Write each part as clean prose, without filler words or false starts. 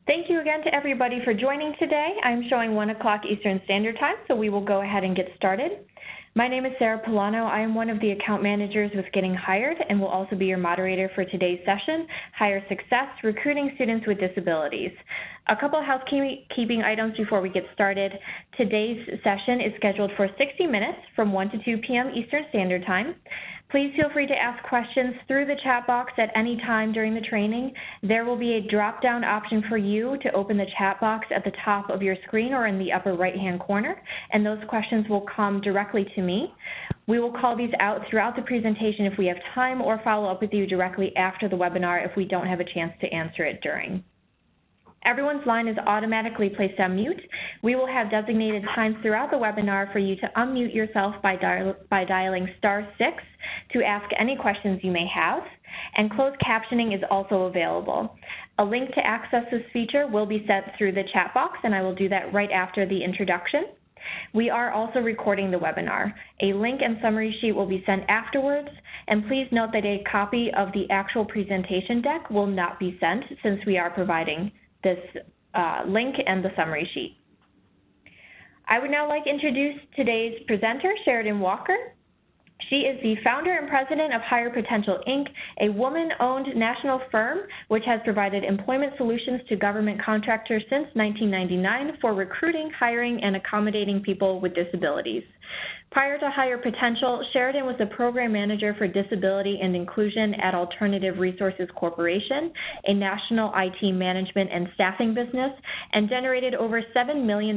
Thank you again to everybody for joining today. I'm showing 1 o'clock Eastern Standard Time, so we will go ahead and get started. My name is Sarah Polano. I am one of the account managers with Getting Hired and will also be your moderator for today's session, Hire Success, Recruiting Students with Disabilities. A couple of housekeeping items before we get started. Today's session is scheduled for 60 minutes from 1 to 2 p.m. Eastern Standard Time. Please feel free to ask questions through the chat box at any time during the training. There will be a drop-down option for you to open the chat box at the top of your screen or in the upper right-hand corner, and those questions will come directly to me. We will call these out throughout the presentation if we have time or follow up with you directly after the webinar if we don't have a chance to answer it during. Everyone's line is automatically placed on mute. We will have designated times throughout the webinar for you to unmute yourself by dialing *6 to ask any questions you may have, and closed captioning is also available. A link to access this feature will be sent through the chat box, and I will do that right after the introduction. We are also recording the webinar. A link and summary sheet will be sent afterwards, and please note that a copy of the actual presentation deck will not be sent since we are providing this link and the summary sheet. I would now like to introduce today's presenter, Sheridan Walker. She is the founder and president of Hire Potential, Inc., a woman-owned national firm which has provided employment solutions to government contractors since 1999 for recruiting, hiring, and accommodating people with disabilities. Prior to Hire Potential, Sheridan was the program manager for disability and inclusion at Alternative Resources Corporation, a national IT management and staffing business, and generated over $7 million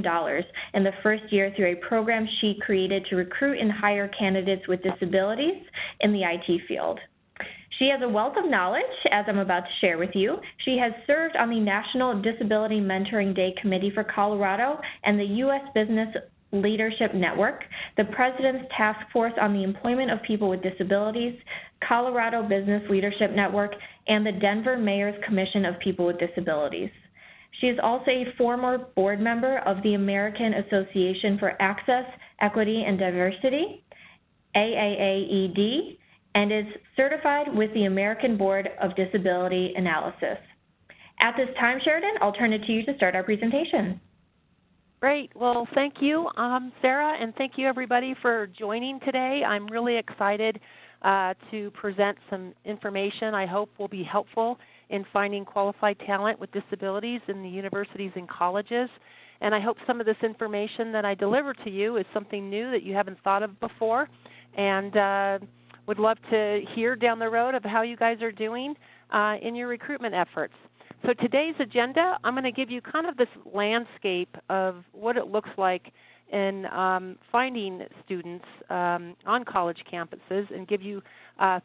in the first year through a program she created to recruit and hire candidates with disabilities in the IT field. She has a wealth of knowledge, as I'm about to share with you. She has served on the National Disability Mentoring Day Committee for Colorado and the U.S. Business Leadership Network, the President's Task Force on the Employment of People with Disabilities, Colorado Business Leadership Network, and the Denver Mayor's Commission of People with Disabilities. She is also a former board member of the American Association for Access, Equity, and Diversity, AAAED, and is certified with the American Board of Disability Analysis. At this time, Sheridan, I'll turn it to you to start our presentation. Great. Well, thank you, Sarah, and thank you, everybody, for joining today. I'm really excited to present some information I hope will be helpful in finding qualified talent with disabilities in the universities and colleges. And I hope some of this information that I deliver to you is something new that you haven't thought of before, and would love to hear down the road of how you guys are doing in your recruitment efforts. So today's agenda, I'm going to give you kind of this landscape of what it looks like in finding students on college campuses, and give you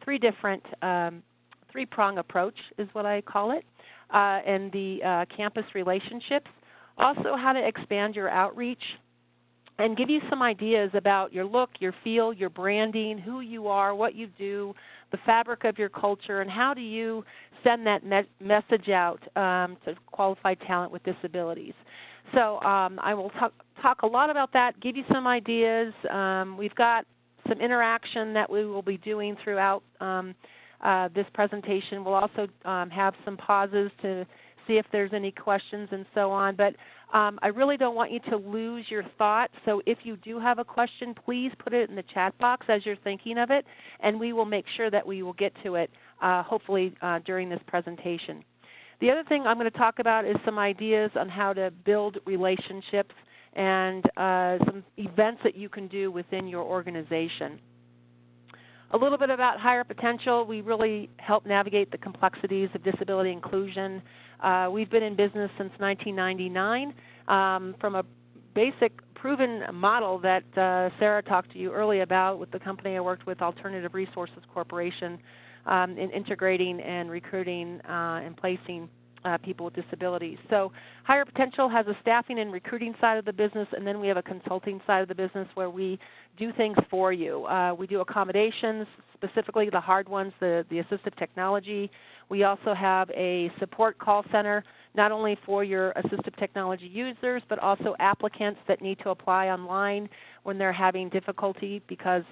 three-prong approach is what I call it, and the campus relationships. Also how to expand your outreach, and give you some ideas about your look, your feel, your branding, who you are, what you do, the fabric of your culture, and how do you send that message out to qualified talent with disabilities. So I will talk a lot about that, give you some ideas. We've got some interaction that we will be doing throughout this presentation. We'll also have some pauses to see if there's any questions and so on. But I really don't want you to lose your thought. So if you do have a question, please put it in the chat box as you're thinking of it, and we will make sure that we will get to it hopefully during this presentation. The other thing I'm going to talk about is some ideas on how to build relationships and some events that you can do within your organization. A little bit about Hire Potential. We really help navigate the complexities of disability inclusion. We've been in business since 1999 from a basic proven model that Sarah talked to you earlier about with the company I worked with, Alternative Resources Corporation, in integrating and recruiting and placing people with disabilities. So Hire Potential has a staffing and recruiting side of the business, and then we have a consulting side of the business where we do things for you. We do accommodations, specifically the hard ones, the assistive technology. We also have a support call center, not only for your assistive technology users, but also applicants that need to apply online when they're having difficulty because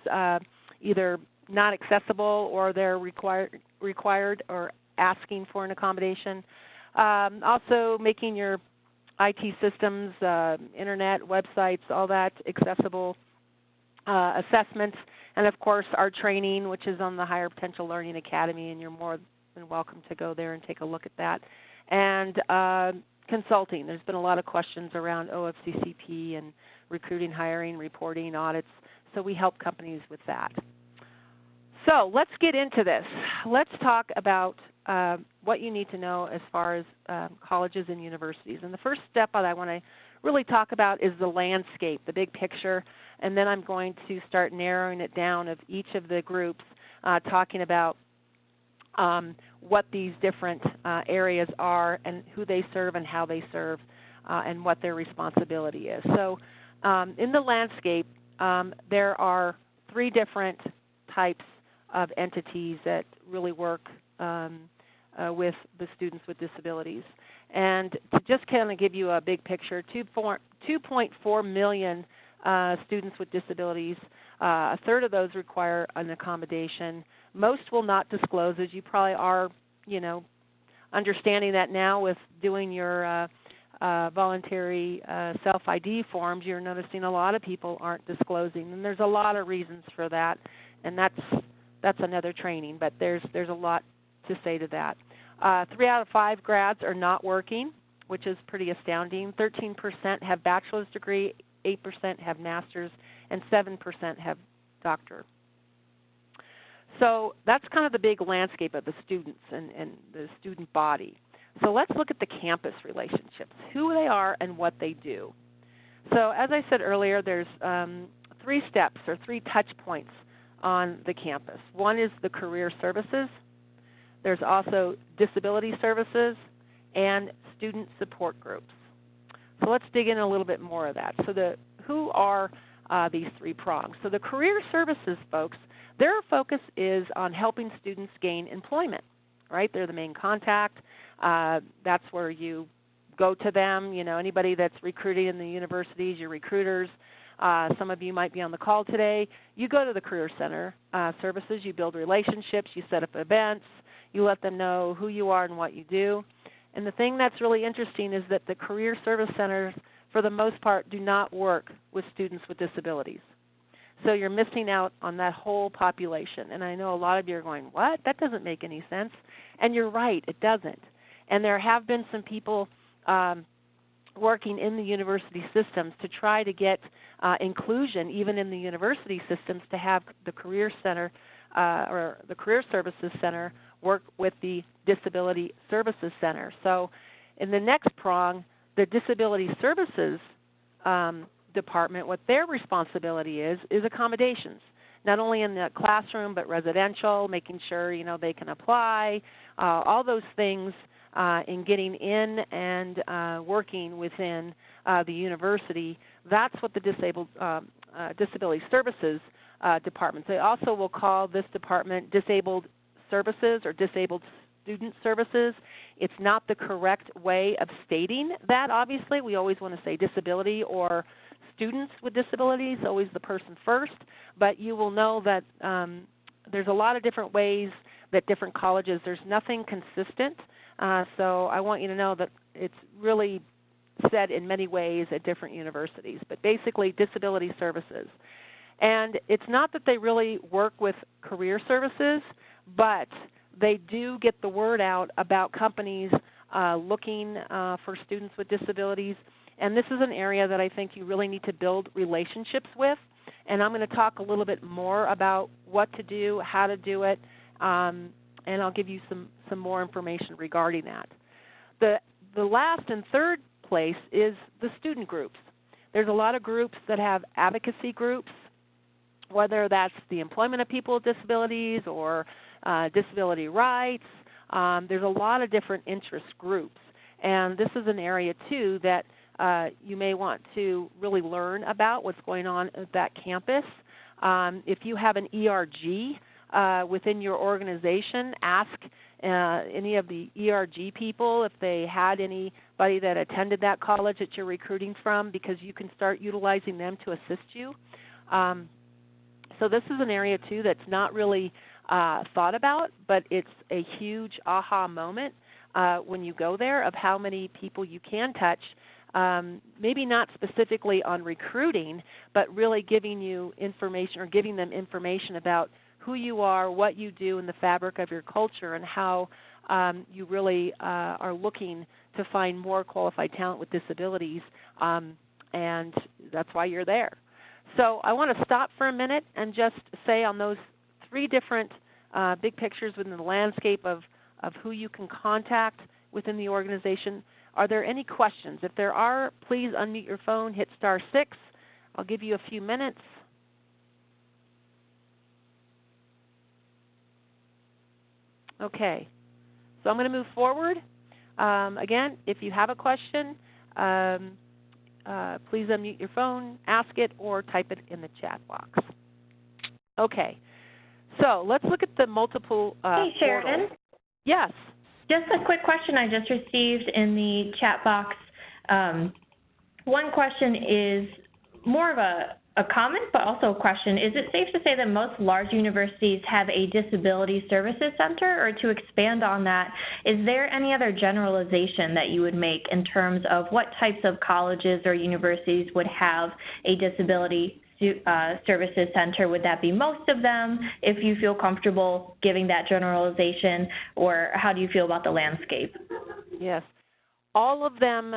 either not accessible or they're required or asking for an accommodation. Also making your IT systems, internet, websites, all that accessible, assessments, and of course our training, which is on the Higher Potential Learning Academy, and you're more than welcome to go there and take a look at that. And consulting. There's been a lot of questions around OFCCP and recruiting, hiring, reporting, audits, so we help companies with that. So let's get into this. Let's talk about what you need to know as far as colleges and universities. And the first step that I want to really talk about is the landscape, the big picture, and then I'm going to start narrowing it down of each of the groups, talking about what these different areas are and who they serve and how they serve and what their responsibility is. So in the landscape, there are three different types of entities that really work with the students with disabilities. And to just kind of give you a big picture, 2.4 million students with disabilities, a third of those require an accommodation. Most will not disclose, as you probably are, understanding that now with doing your voluntary self-ID forms. You're noticing a lot of people aren't disclosing, and there's a lot of reasons for that, and that's another training, but there's a lot to say to that. 3 out of 5 grads are not working, which is pretty astounding. 13% have bachelor's degree, 8% have master's, and 7% have doctorate. So that's kind of the big landscape of the students and the student body. So let's look at the campus relationships, who they are and what they do. So as I said earlier, there's 3 steps or 3 touch points on the campus. One is the career services. There's also disability services and student support groups. So let's dig in a little bit more of that. So who are these 3 prongs? So the career services folks, their focus is on helping students gain employment, right? They're the main contact. That's where you go to them. Anybody that's recruiting in the universities, your recruiters. Some of you might be on the call today. You go to the Career Center services. You build relationships. You set up events. You let them know who you are and what you do. And the thing that's really interesting is that the Career Service Centers, for the most part, do not work with students with disabilities. So you're missing out on that whole population. And I know a lot of you are going, what? That doesn't make any sense. And you're right, it doesn't. And there have been some people working in the university systems to try to get inclusion, even in the university systems, to have the Career Center or the Career Services Center work with the Disability Services Center. So in the next prong, the Disability Services Department, what their responsibility is accommodations, not only in the classroom but residential, making sure they can apply, all those things in getting in and working within the university. That's what the Disability Services Department. They also will call this department Disabled Services or Disabled Student Services. It's not the correct way of stating that, obviously. We always want to say disability or students with disabilities, always the person first. But you will know that there's a lot of different ways that different colleges, there's nothing consistent. So I want you to know that it's really said in many ways at different universities, but basically disability services. And it's not that they really work with career services, but they do get the word out about companies looking for students with disabilities. And this is an area that I think you really need to build relationships with. And I'm going to talk a little bit more about what to do, how to do it, and I'll give you some more information regarding that. The last and third place is the student groups. There's a lot of groups that have advocacy groups, whether that's the employment of people with disabilities or disability rights. There's a lot of different interest groups. And this is an area, too, that you may want to really learn about what's going on at that campus. If you have an ERG within your organization, ask any of the ERG people if they had anybody that attended that college that you're recruiting from, because you can start utilizing them to assist you. So this is an area, too, that's not really thought about, but it's a huge aha moment when you go there of how many people you can touch. Maybe not specifically on recruiting, but really giving you information or giving them information about who you are, what you do in the fabric of your culture, and how you really are looking to find more qualified talent with disabilities, and that's why you're there. So I want to stop for a minute and just say on those three different big pictures within the landscape of who you can contact within the organization, are there any questions? If there are, please unmute your phone, hit *6. I'll give you a few minutes. Okay, so I'm going to move forward. Again, if you have a question, please unmute your phone, ask it, or type it in the chat box. Okay, so let's look at the multiple Hey, Sheridan. portals. Yes. Just a quick question I just received in the chat box. One question is more of a comment, but also a question. Is it safe to say that most large universities have a disability services center? Or to expand on that, is there any other generalization that you would make in terms of what types of colleges or universities would have a disability services center? Would that be most of them, if you feel comfortable giving that generalization, or how do you feel about the landscape? Yes. All of them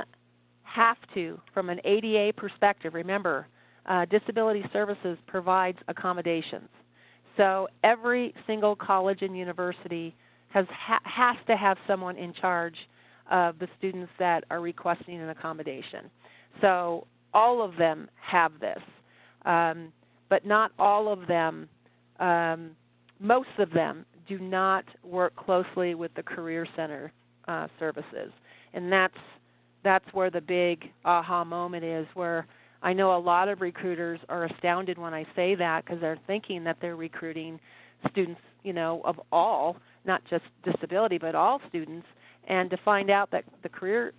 have to, from an ADA perspective. Remember, Disability Services provides accommodations. So every single college and university has to have someone in charge of the students that are requesting an accommodation. So all of them have this. But not all of them, most of them do not work closely with the Career Center services. And that's where the big aha moment is, where I know a lot of recruiters are astounded when I say that, because they're thinking that they're recruiting students, of all, not just disability, but all students, and to find out that the Career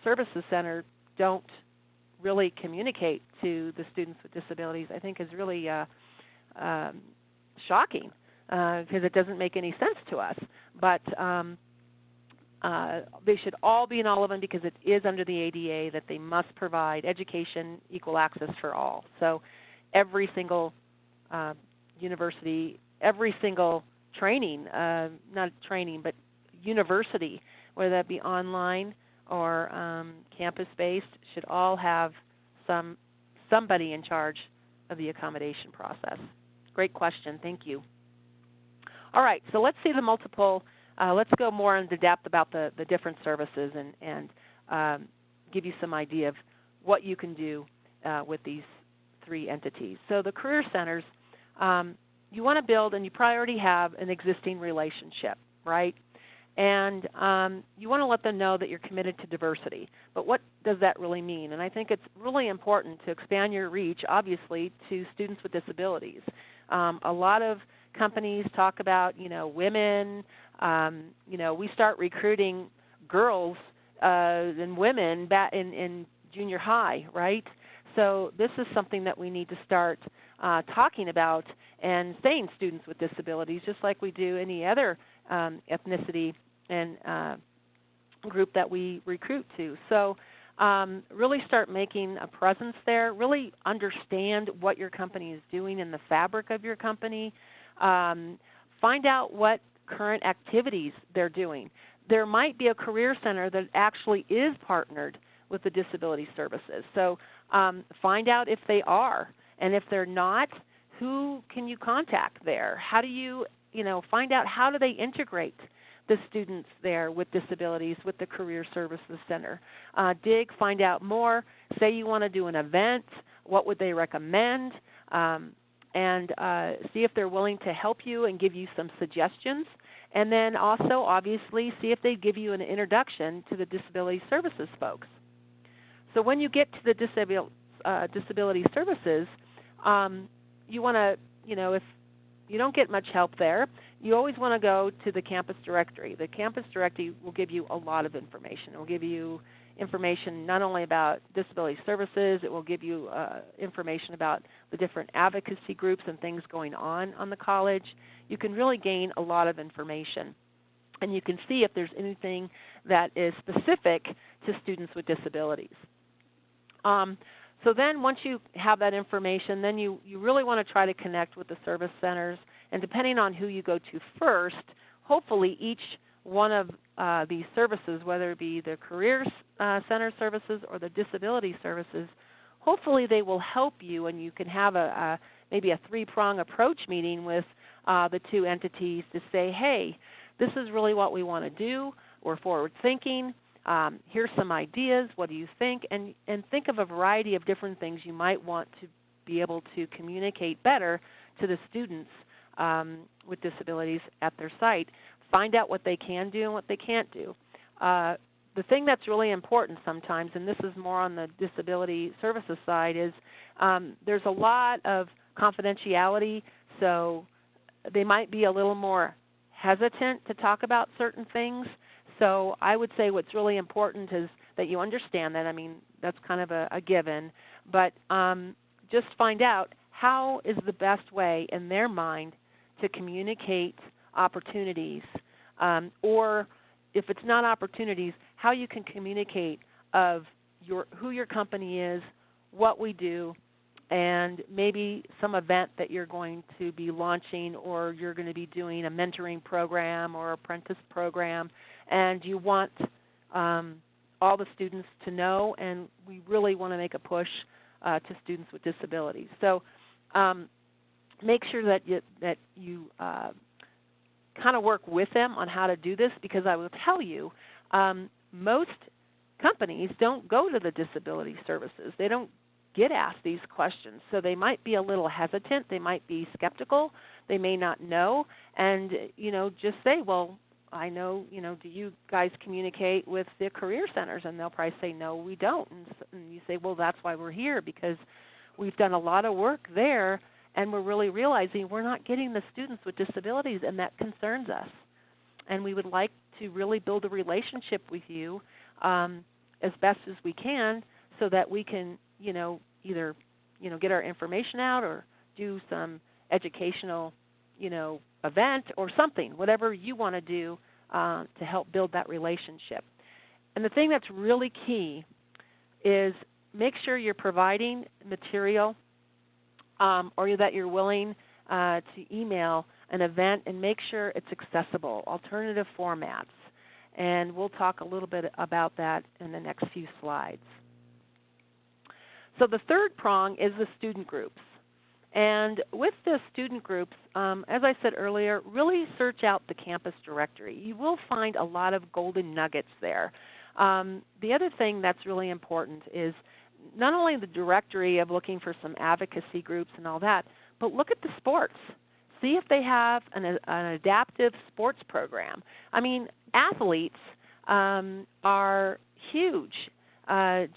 Services Center don't really communicate to the students with disabilities, I think is really shocking, because it doesn't make any sense to us. But they should all be in all of them, because it is under the ADA that they must provide education, equal access for all. So every single university, every single training, not training, but university, whether that be online or campus-based, should all have somebody in charge of the accommodation process. Great question. Thank you. All right, so let's see the multiple. Let's go more into depth about the different services and give you some idea of what you can do with these three entities. So the career centers, you want to build, and you probably already have an existing relationship, right? And you want to let them know that you're committed to diversity. But what does that really mean? And I think it's really important to expand your reach, obviously, to students with disabilities. A lot of companies talk about, women. We start recruiting girls and women back in junior high, right? So this is something that we need to start talking about and saying students with disabilities, just like we do any other ethnicity and group that we recruit to. So really start making a presence there. Really understand what your company is doing in the fabric of your company. Find out what current activities they're doing. There might be a career center that actually is partnered with the disability services. So find out if they are. And if they're not, who can you contact there? How do you, find out how do they integrate the students there with disabilities with the Career Services Center. Find out more. Say you want to do an event, what would they recommend? And see if they're willing to help you and give you some suggestions. And then also, obviously, see if they give you an introduction to the disability services folks. So when you get to the disability services, you want to, if you don't get much help there, you always want to go to the campus directory. The campus directory will give you a lot of information. It will give you information not only about disability services, it will give you information about the different advocacy groups and things going on the college. You can really gain a lot of information. and you can see if there's anything that is specific to students with disabilities. So then once you have that information, then you really want to try to connect with the service centers, and depending on who you go to first, hopefully each one of these services, whether it be the Career Center services or the Disability services, hopefully they will help you, and you can have maybe a three-prong approach meeting with the two entities to say, hey, this is really what we want to do. We're forward-thinking. Here's some ideas. What do you think? And think of a variety of different things you might want to be able to communicate better to the students with disabilities at their site. Find out what they can do and what they can't do. The thing that's really important sometimes, and this is more on the disability services side, is there's a lot of confidentiality, so they might be a little more hesitant to talk about certain things. So I would say what's really important is that you understand that. I mean, that's kind of a given. But just find out how is the best way in their mind to communicate opportunities, or if it's not opportunities, how you can communicate of who your company is, what we do, and maybe some event that you're going to be launching, or you're going to be doing a mentoring program or apprentice program, and you want all the students to know, and we really want to make a push to students with disabilities. So make sure that you kind of work with them on how to do this, because I will tell you, most companies don't go to the disability services. They don't get asked these questions, so they might be a little hesitant. They might be skeptical. They may not know, and just say, well, I know, do you guys communicate with the career centers? And they'll probably say, no, we don't. And you say, well, that's why we're here, because we've done a lot of work there, and we're really realizing we're not getting the students with disabilities, and that concerns us. And we would like to really build a relationship with you as best as we can, so that we can, either, get our information out or do some educational, event or something, whatever you want to do to help build that relationship. And the thing that's really key is make sure you're providing material or that you're willing to email an event, and make sure it's accessible, alternative formats. And we'll talk a little bit about that in the next few slides. So the third prong is the student groups. And with the student groups, as I said earlier, really search out the campus directory. You will find a lot of golden nuggets there. The other thing that's really important is not only the directory of looking for some advocacy groups and all that, but look at the sports. See if they have an adaptive sports program. I mean, athletes are huge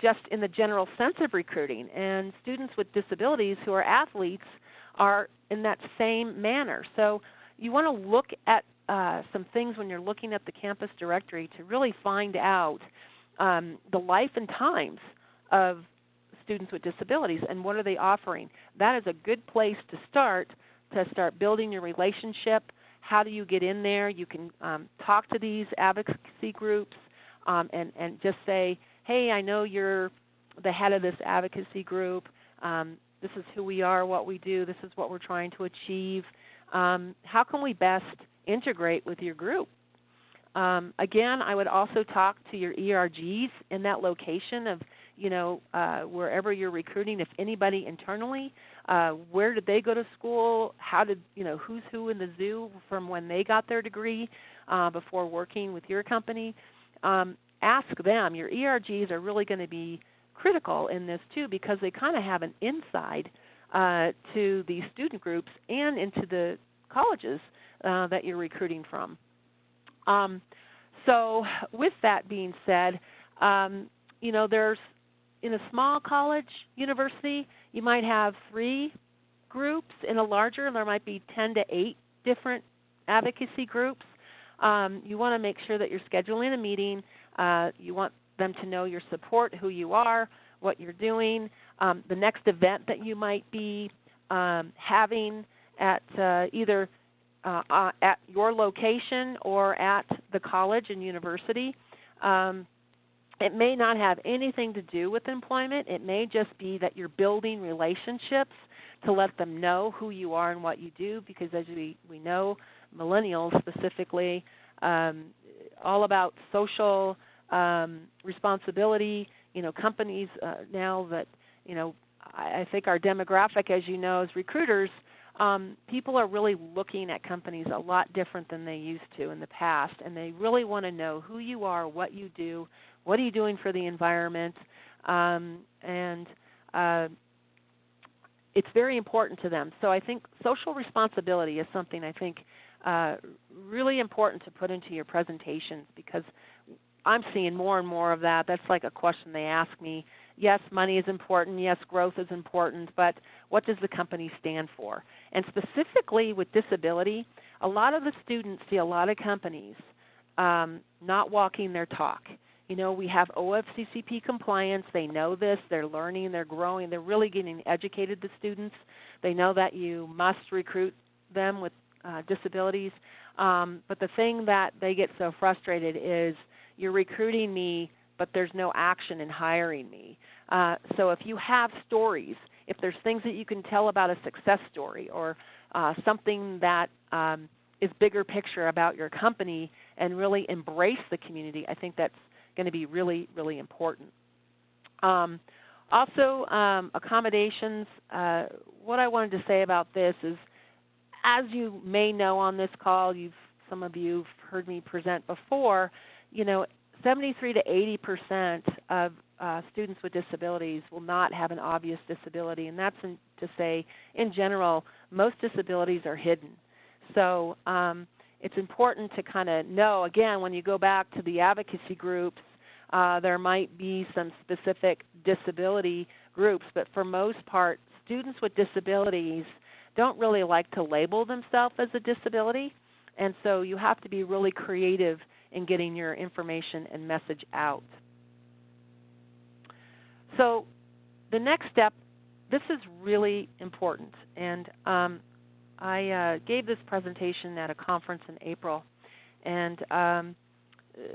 just in the general sense of recruiting, and students with disabilities who are athletes are in that same manner. So you want to look at some things when you're looking at the campus directory to really find out the life and times of students with disabilities and what are they offering. That is a good place to start building your relationship. How do you get in there? You can talk to these advocacy groups and just say, hey, I know you're the head of this advocacy group. This is who we are, what we do. This is what we're trying to achieve. How can we best integrate with your group? Again, I would also talk to your ERGs in that location of, wherever you're recruiting, if anybody internally, where did they go to school? How did, who's who in the zoo from when they got their degree before working with your company? Ask them. Your ERGs are really going to be critical in this too, because they kind of have an inside to these student groups and into the colleges that you're recruiting from. So with that being said, there's in a small college, university, you might have 3 groups. In a larger, there might be 10 to 8 different advocacy groups. You want to make sure that you're scheduling a meeting. You want them to know your support, who you are, what you're doing, the next event that you might be having at either at your location or at the college and university. It may not have anything to do with employment. It may just be that you're building relationships to let them know who you are and what you do, because as we know, millennials specifically, all about social responsibility. Companies now that, I think our demographic, as you know, as recruiters, people are really looking at companies a lot different than they used to in the past, and they really want to know who you are, what you do, what are you doing for the environment, and it's very important to them. So I think social responsibility is something I think really important to put into your presentations, because I'm seeing more and more of that. That's like a question they ask me. Yes, money is important. Yes, growth is important. But what does the company stand for? And specifically with disability, a lot of the students see a lot of companies not walking their talk. We have OFCCP compliance. They know this. They're learning. They're growing. They're really getting educated, the students. They know that you must recruit them with disabilities. But the thing that they get so frustrated is, you're recruiting me, but there's no action in hiring me. So if you have stories, if there's things that you can tell about a success story, or something that is bigger picture about your company and really embrace the community, I think that's going to be really, really important. Also, accommodations. What I wanted to say about this is, as you may know on this call, some of you have heard me present before, 73 to 80% of students with disabilities will not have an obvious disability, and that's to say, in general, most disabilities are hidden. So it's important to kind of know, again, when you go back to the advocacy groups, there might be some specific disability groups, but for most part, students with disabilities don't really like to label themselves as a disability, and so you have to be really creative in getting your information and message out. So the next step, this is really important, and I gave this presentation at a conference in April, and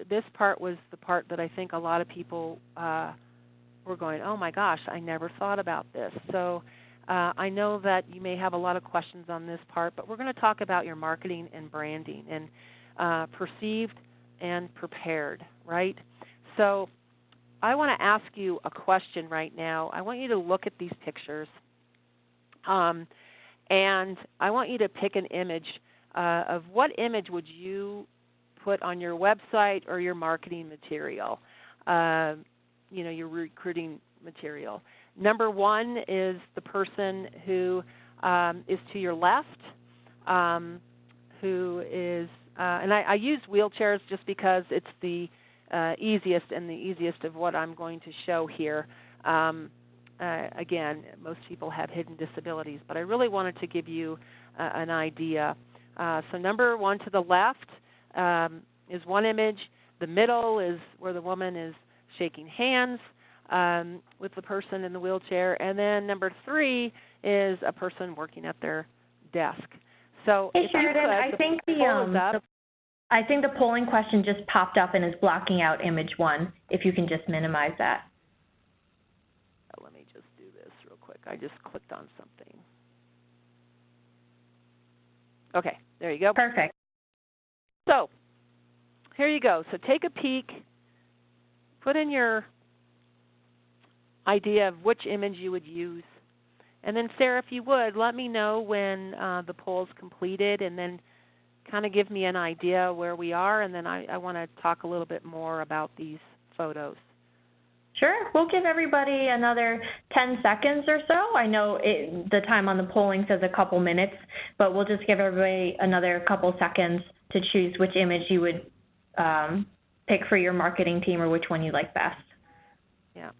this part was the part that I think a lot of people were going, oh my gosh, I never thought about this. So I know that you may have a lot of questions on this part, but we're going to talk about your marketing and branding, and perceived and prepared, right? So I want to ask you a question right now. I want you to look at these pictures, and I want you to pick an image of what image would you put on your website or your marketing material, your recruiting material. Number one is the person who is to your left, who is, and I use wheelchairs just because it's the easiest of what I'm going to show here. Again, most people have hidden disabilities, but I really wanted to give you an idea. So number one to the left is one image. The middle is where the woman is shaking hands with the person in the wheelchair. And then number three is a person working at their desk. So hey, Sheridan, I think the polling question just popped up and is blocking out image one, if you can just minimize that. Let me just do this real quick. I just clicked on something. Okay, there you go. Perfect. So here you go. So take a peek. Put in your idea of which image you would use. And then, Sarah, if you would, let me know when the poll's completed, and then kind of give me an idea where we are, and then I want to talk a little bit more about these photos. Sure. We'll give everybody another 10 seconds or so. I know the time on the polling says a couple minutes, but we'll just give everybody another couple seconds to choose which image you would pick for your marketing team, or which one you like best. Yeah.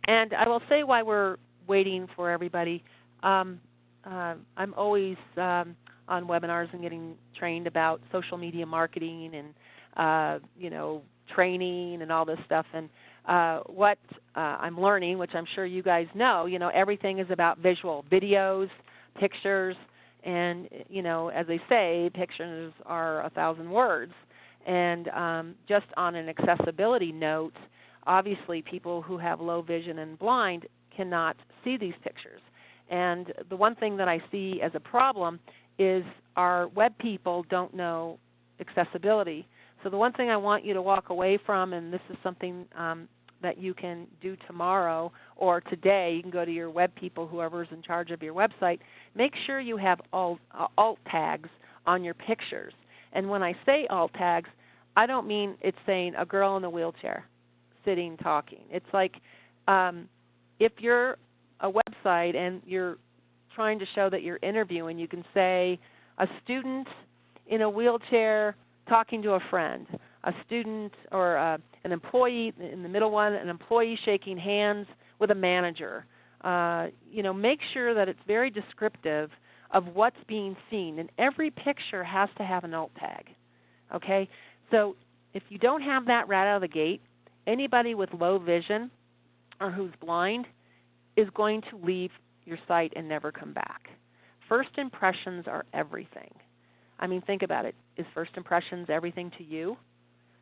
And I will say, while we're waiting for everybody, I'm always on webinars and getting trained about social media marketing and training and all this stuff. And what I'm learning, which I'm sure you guys know, everything is about visual, videos, pictures, and as they say, pictures are 1,000 words. And just on an accessibility note, obviously people who have low vision and blind cannot see these pictures. And the one thing that I see as a problem is our web people don't know accessibility. So the one thing I want you to walk away from, and this is something that you can do tomorrow or today, you can go to your web people, whoever's in charge of your website, make sure you have alt tags on your pictures. And when I say alt tags, I don't mean it's saying a girl in a wheelchair sitting talking. It's like if you're a website and you're trying to show that you're interviewing, you can say a student in a wheelchair talking to a friend, a student or an employee in the middle one, an employee shaking hands with a manager. Make sure that it's very descriptive of what's being seen, and every picture has to have an alt tag. Okay? So if you don't have that right out of the gate, anybody with low vision or who's blind is going to leave your site and never come back. First impressions are everything. I mean, think about it. Is first impressions everything to you?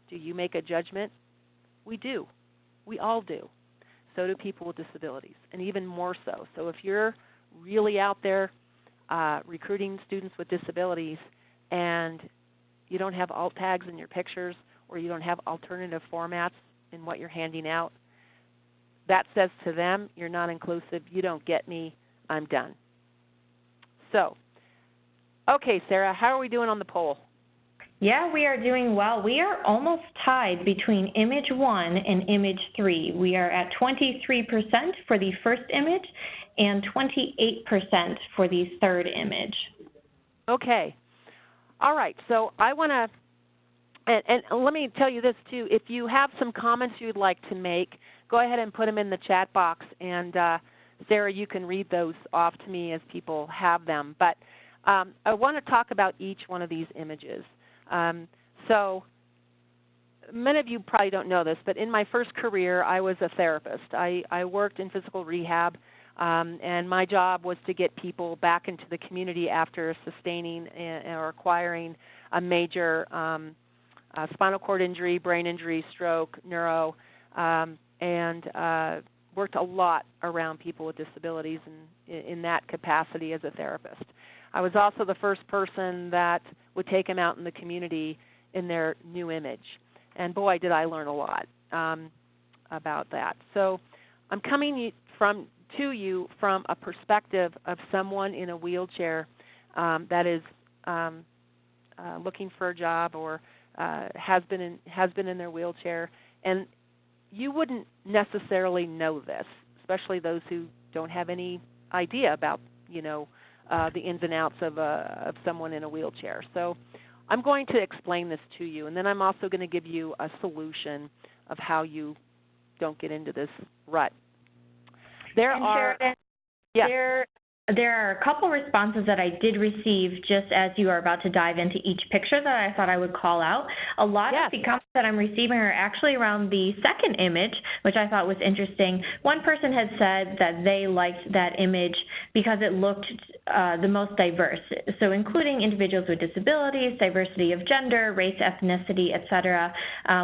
Do you make a judgment? We do. We all do. So do people with disabilities, and even more so. So if you're really out there recruiting students with disabilities and you don't have alt tags in your pictures or you don't have alternative formats in what you're handing out, that says to them, you're not inclusive, you don't get me, I'm done. So, okay, Sarah, how are we doing on the poll? Yeah, we are doing well. We are almost tied between image 1 and image 3. We are at 23% for the first image and 28% for the third image. Okay. All right, so I want to, and let me tell you this too, if you have some comments you'd like to make, go ahead and put them in the chat box, and Sarah, you can read those off to me as people have them. But I want to talk about each one of these images. So many of you probably don't know this, but in my first career, I was a therapist. I worked in physical rehab, and my job was to get people back into the community after sustaining or acquiring a major spinal cord injury, brain injury, stroke, neuro, and worked a lot around people with disabilities in that capacity as a therapist. I was also the first person that would take them out in the community in their new image. And boy, did I learn a lot about that. So I'm coming to you from a perspective of someone in a wheelchair that is looking for a job or has been in their wheelchair. And you wouldn't necessarily know this, especially those who don't have any idea about, the ins and outs of someone in a wheelchair. So I'm going to explain this to you, and then I'm also going to give you a solution of how you don't get into this rut. Sheridan, there are a couple responses that I did receive just as you are about to dive into each picture that I thought I would call out. A lot of the comments that I'm receiving are actually around the second image, which I thought was interesting. One person had said that they liked that image because it looked the most diverse, so including individuals with disabilities, diversity of gender, race, ethnicity, etc.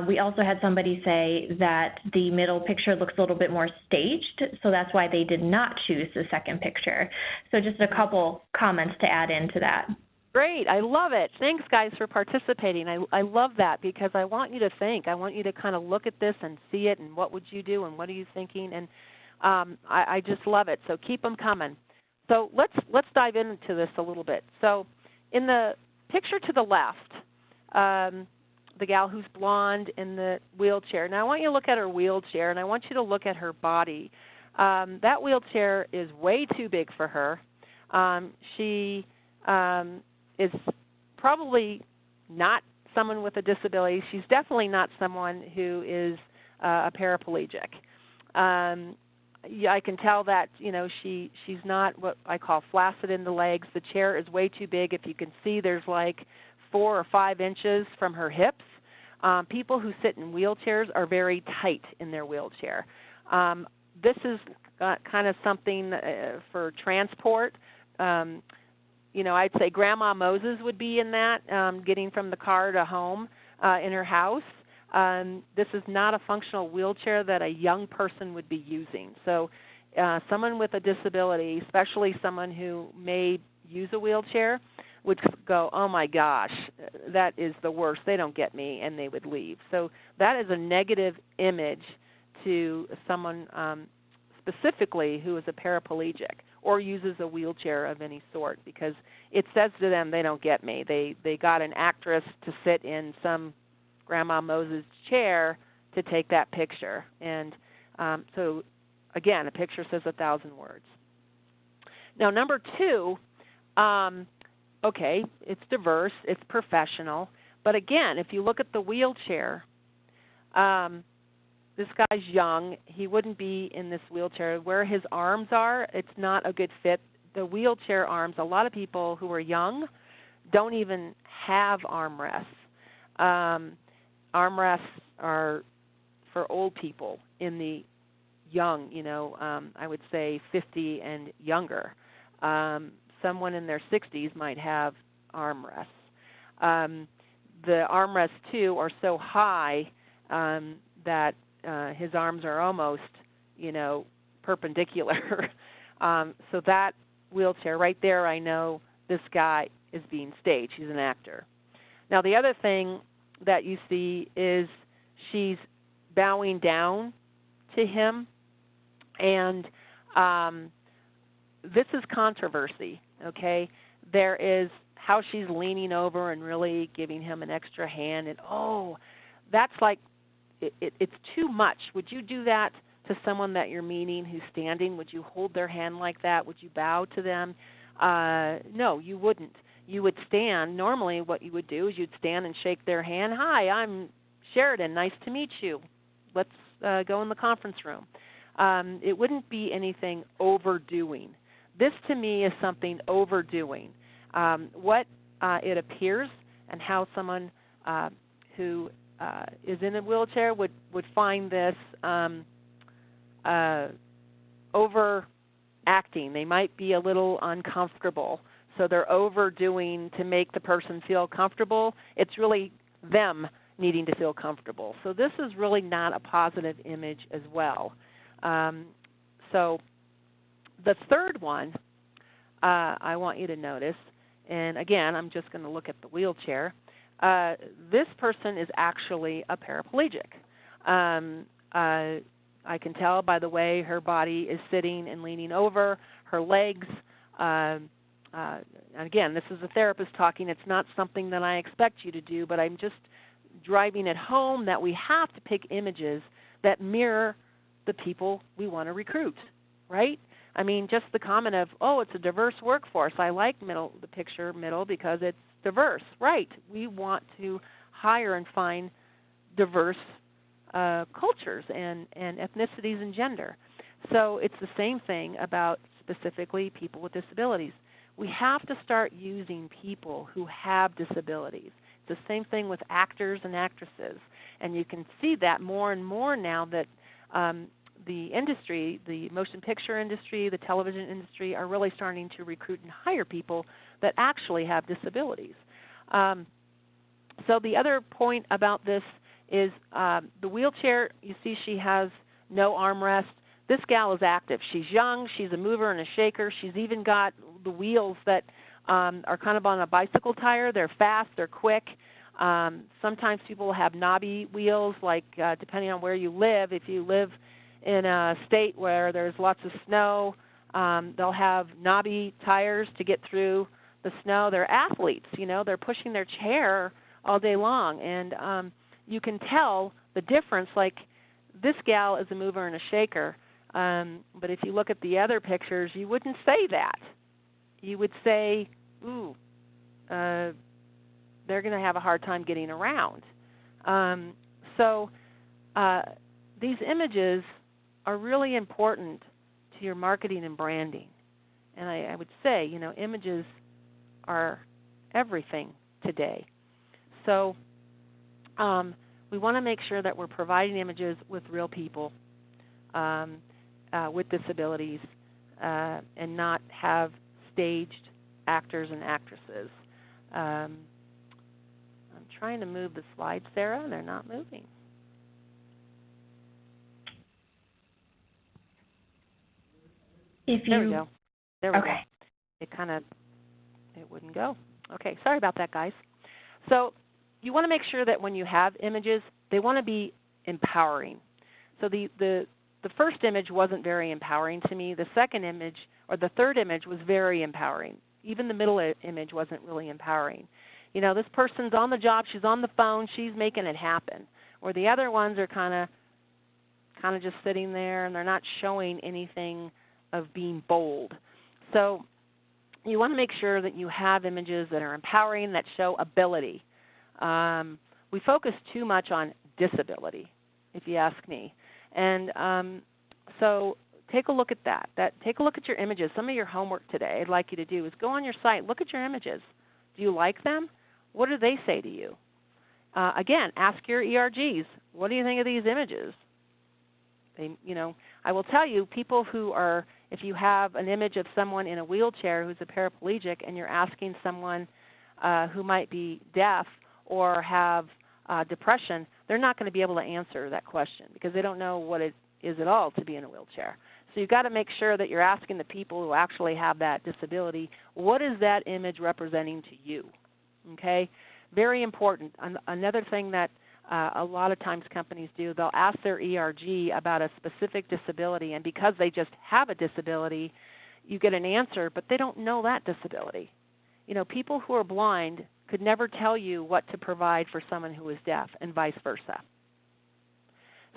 We also had somebody say that the middle picture looks a little bit more staged, so that's why they did not choose the second picture. So just a couple comments to add into that. Great. I love it. Thanks, guys, for participating. I love that because I want you to think. I want you to kind of look at this and see it and what would you do and what are you thinking. And I just love it. So keep them coming. So let's dive into this a little bit. So in the picture to the left, the gal who's blonde in the wheelchair. Now I want you to look at her wheelchair and I want you to look at her body. That wheelchair is way too big for her. She is probably not someone with a disability. She's definitely not someone who is a paraplegic. I can tell that she's not what I call flaccid in the legs. The chair is way too big. If you can see, there's like 4 or 5 inches from her hips. People who sit in wheelchairs are very tight in their wheelchair. This is kind of something for transport. I'd say Grandma Moses would be in that, getting from the car to home. in her house. This is not a functional wheelchair that a young person would be using. So someone with a disability, especially someone who may use a wheelchair, would go, oh my gosh, that is the worst, they don't get me, and they would leave. So that is a negative image to someone specifically who is a paraplegic or uses a wheelchair of any sort, because it says to them, they don't get me. They got an actress to sit in some Grandma Moses' chair to take that picture. And so, again, a picture says 1,000 words. Now, number two, okay, it's diverse, it's professional, but again, if you look at the wheelchair, this guy's young. He wouldn't be in this wheelchair. Where his arms are, it's not a good fit. The wheelchair arms, a lot of people who are young don't even have armrests. Armrests are for old people in the young, I would say 50 and younger. Someone in their 60s might have armrests. The armrests, too, are so high that his arms are almost, perpendicular. So that wheelchair right there, I know this guy is being staged. He's an actor. Now, the other thing that you see is she's bowing down to him, and this is controversy, okay? There is how she's leaning over and really giving him an extra hand, and that's like, it's too much. Would you do that to someone that you're meeting who's standing? Would you hold their hand like that? Would you bow to them? No, you wouldn't. You would stand. Normally what you would do is you'd stand and shake their hand. Hi, I'm Sheridan. Nice to meet you. Let's go in the conference room. It wouldn't be anything overdoing. This, to me, is something overdoing. What it appears and how someone who is in a wheelchair would find this overacting. They might be a little uncomfortable, so they're overdoing to make the person feel comfortable. It's really them needing to feel comfortable. So this is really not a positive image as well. So the third one I want you to notice, and again, I'm just going to look at the wheelchair. This person is actually a paraplegic. I can tell by the way her body is sitting and leaning over, her legs. Again, this is a therapist talking. It's not something that I expect you to do, but I'm just driving it home that we have to pick images that mirror the people we want to recruit, right? I mean, just the comment of, it's a diverse workforce. I like the picture middle because it's diverse. Right. We want to hire and find diverse cultures and ethnicities and gender. So it's the same thing about specifically people with disabilities. We have to start using people who have disabilities. It's the same thing with actors and actresses. And you can see that more and more now that the industry, the motion picture industry, the television industry, are really starting to recruit and hire people that actually have disabilities. So the other point about this is the wheelchair, you see she has no armrest. This gal is active. She's young. She's a mover and a shaker. She's even got the wheels that are kind of on a bicycle tire. They're fast. They're quick. Sometimes people have knobby wheels, like depending on where you live. If you live in a state where there's lots of snow, they'll have knobby tires to get through the snow. They're athletes, they're pushing their chair all day long. And you can tell the difference, like this gal is a mover and a shaker. But if you look at the other pictures, you wouldn't say that. You would say, they're going to have a hard time getting around. So these images are really important to your marketing and branding. And I would say, images are everything today. So we want to make sure that we're providing images with real people with disabilities and not have staged actors and actresses. I'm trying to move the slides, Sarah, and they're not moving. There we go. There we go. It wouldn't go. Okay, sorry about that, guys. So you want to make sure that when you have images, they want to be empowering. So the first image wasn't very empowering to me. The second image, or the third image, was very empowering. Even the middle image wasn't really empowering. You know, this person's on the job, she's on the phone, she's making it happen. Or the other ones are kind of just sitting there, and they're not showing anything of being bold. So you want to make sure that you have images that are empowering, that show ability. We focus too much on disability, if you ask me. And so take a look at that. Take a look at your images. Some of your homework today I'd like you to do is go on your site, look at your images. Do you like them? What do they say to you? Again, ask your ERGs, what do you think of these images? I will tell you, people who are, if you have an image of someone in a wheelchair who's a paraplegic and you're asking someone who might be deaf or have depression, they're not going to be able to answer that question because they don't know what it is at all to be in a wheelchair. So you've got to make sure that you're asking the people who actually have that disability, what is that image representing to you? Okay? Very important. Another thing that a lot of times companies do, they'll ask their ERG about a specific disability, and because they just have a disability, you get an answer, but they don't know that disability. You know, people who are blind could never tell you what to provide for someone who is deaf, and vice versa.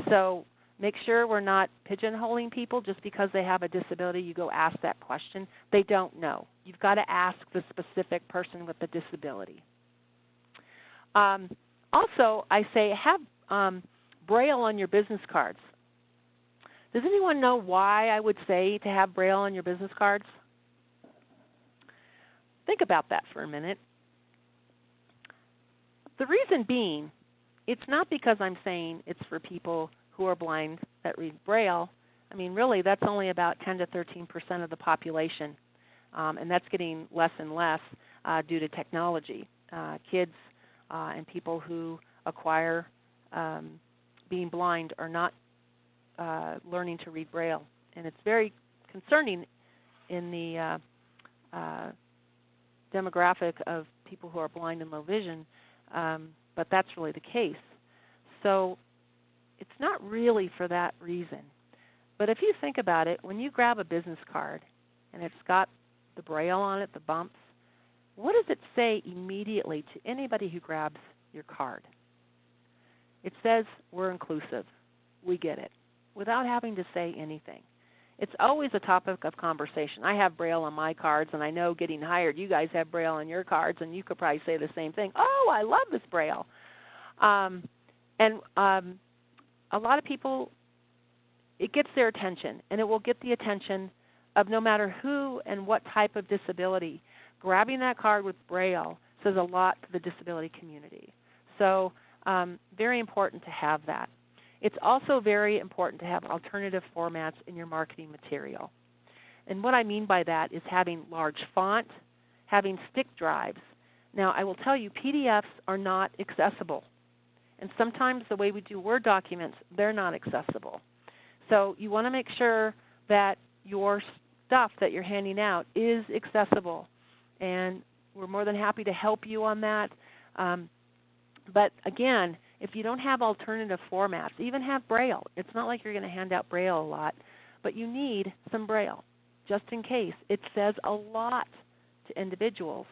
So make sure we're not pigeonholing people just because they have a disability. You go ask that question. They don't know. You've got to ask the specific person with the disability. Also, I say have Braille on your business cards. Does anyone know why I would say to have Braille on your business cards? Think about that for a minute. The reason being, it's not because I'm saying it's for people who are blind that read Braille. I mean, really, that's only about 10 to 13% of the population, and that's getting less and less due to technology. Kids and people who acquire being blind are not learning to read Braille, and it's very concerning in the demographic of people who are blind and low vision, but that's really the case. So it's not really for that reason. But if you think about it, when you grab a business card and it's got the Braille on it, the bumps, what does it say immediately to anybody who grabs your card? It says, we're inclusive. We get it, without having to say anything. It's always a topic of conversation. I have Braille on my cards, and I know getting hired, you guys have Braille on your cards, and you could probably say the same thing. Oh, I love this Braille. A lot of people, it gets their attention, and it will get the attention of no matter who and what type of disability. Grabbing that card with Braille says a lot to the disability community. So very important to have that. It's also very important to have alternative formats in your marketing material. And what I mean by that is having large font, having stick drives. Now, I will tell you, PDFs are not accessible. And sometimes the way we do Word documents, they're not accessible. So you want to make sure that your stuff that you're handing out is accessible. And we're more than happy to help you on that. But again, if you don't have alternative formats, even have Braille. It's not like you're going to hand out Braille a lot, but you need some Braille just in case. It says a lot to individuals.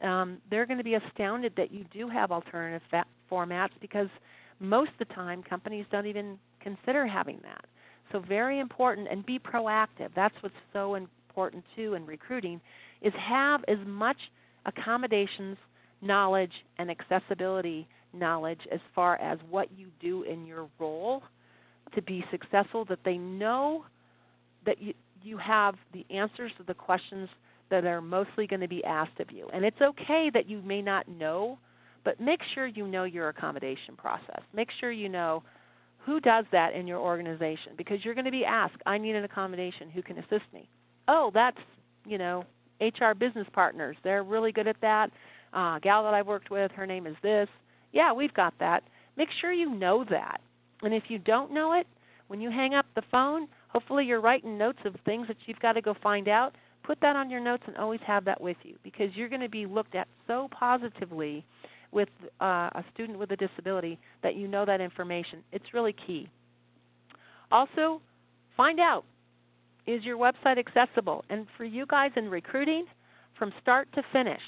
They're going to be astounded that you do have alternative formats because most of the time companies don't even consider having that. So very important, and be proactive. That's what's so important too in recruiting, is have as much accommodations, knowledge, and accessibility knowledge as far as what you do in your role to be successful, that they know that you have the answers to the questions that are mostly going to be asked of you. And it's okay that you may not know, but make sure you know your accommodation process. Make sure you know who does that in your organization, because you're going to be asked, I need an accommodation, who can assist me? Oh, that's, HR business partners. They're really good at that. Gal that I've worked with, her name is this. Yeah, we've got that. Make sure you know that. And if you don't know it, when you hang up the phone, hopefully you're writing notes of things that you've got to go find out. Put that on your notes and always have that with you, because you're going to be looked at so positively with a student with a disability that you know that information. It's really key. Also, find out, is your website accessible? And for you guys in recruiting, from start to finish.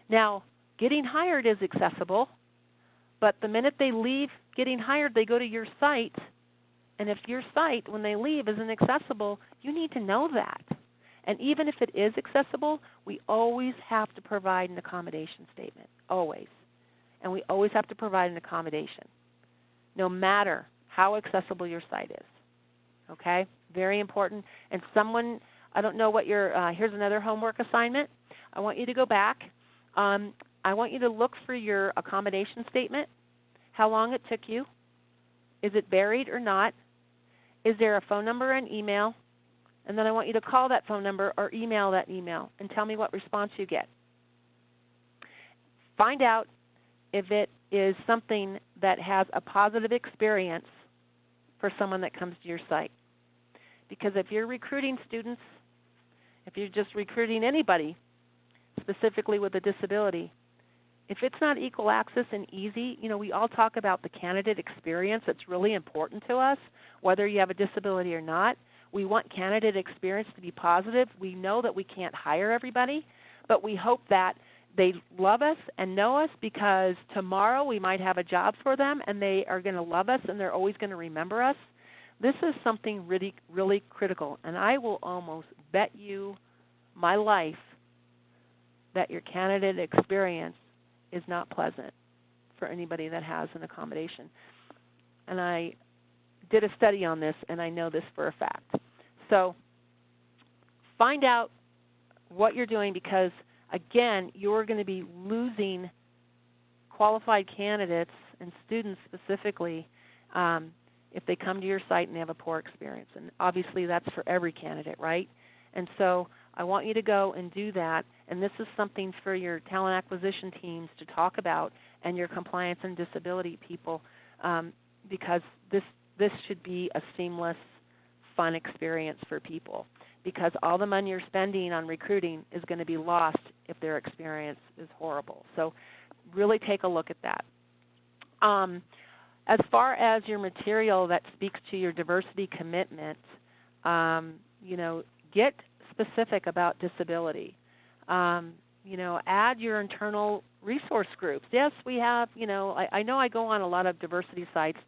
Now, getting hired is accessible, but the minute they leave getting hired, they go to your site. And if your site, when they leave, isn't accessible, you need to know that. And even if it is accessible, we always have to provide an accommodation statement, always. And we always have to provide an accommodation, no matter how accessible your site is. Okay? Very important. And someone, I don't know what your, here's another homework assignment. I want you to go back. I want you to look for your accommodation statement, how long it took you. Is it buried or not? Is there a phone number and email? And then I want you to call that phone number or email that email and tell me what response you get. Find out if it is something that has a positive experience for someone that comes to your site. Because if you're recruiting students, if you're just recruiting anybody, specifically with a disability, if it's not equal access and easy, you know, we all talk about the candidate experience. It's really important to us, whether you have a disability or not. We want candidate experience to be positive. We know that we can't hire everybody, but we hope that they love us and know us, because tomorrow we might have a job for them and they are going to love us and they're always going to remember us. This is something really, really critical, and I will almost bet you my life that your candidate experience is not pleasant for anybody that has an accommodation. And I did a study on this, and I know this for a fact. So find out what you're doing, because, again, you're going to be losing qualified candidates and students specifically if they come to your site and they have a poor experience. And obviously that's for every candidate, right? And so I want you to go and do that, and this is something for your talent acquisition teams to talk about and your compliance and disability people, because this should be a seamless, fun experience for people, because all the money you're spending on recruiting is going to be lost if their experience is horrible. So really take a look at that. As far as your material that speaks to your diversity commitment, you know, get specific about disability. You know, add your internal resource groups. Yes, we have, you know, I know I go on a lot of diversity sites.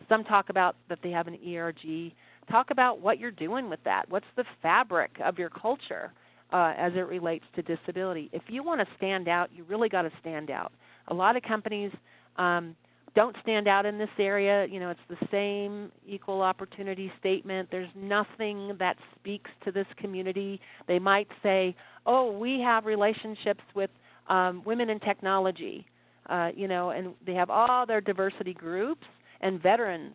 Some talk about that they have an ERG. Talk about what you're doing with that. What's the fabric of your culture as it relates to disability? If you want to stand out, you really got to stand out. A lot of companies don't stand out in this area. You know, it's the same equal opportunity statement. There's nothing that speaks to this community. They might say, oh, we have relationships with women in technology, you know, and they have all their diversity groups and veterans,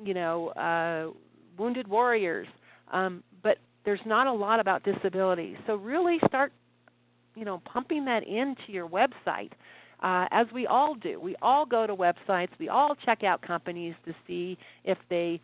you know, wounded warriors. But there's not a lot about disability. So really start, you know, pumping that into your website. As we all do. We all go to websites. We all check out companies to see if they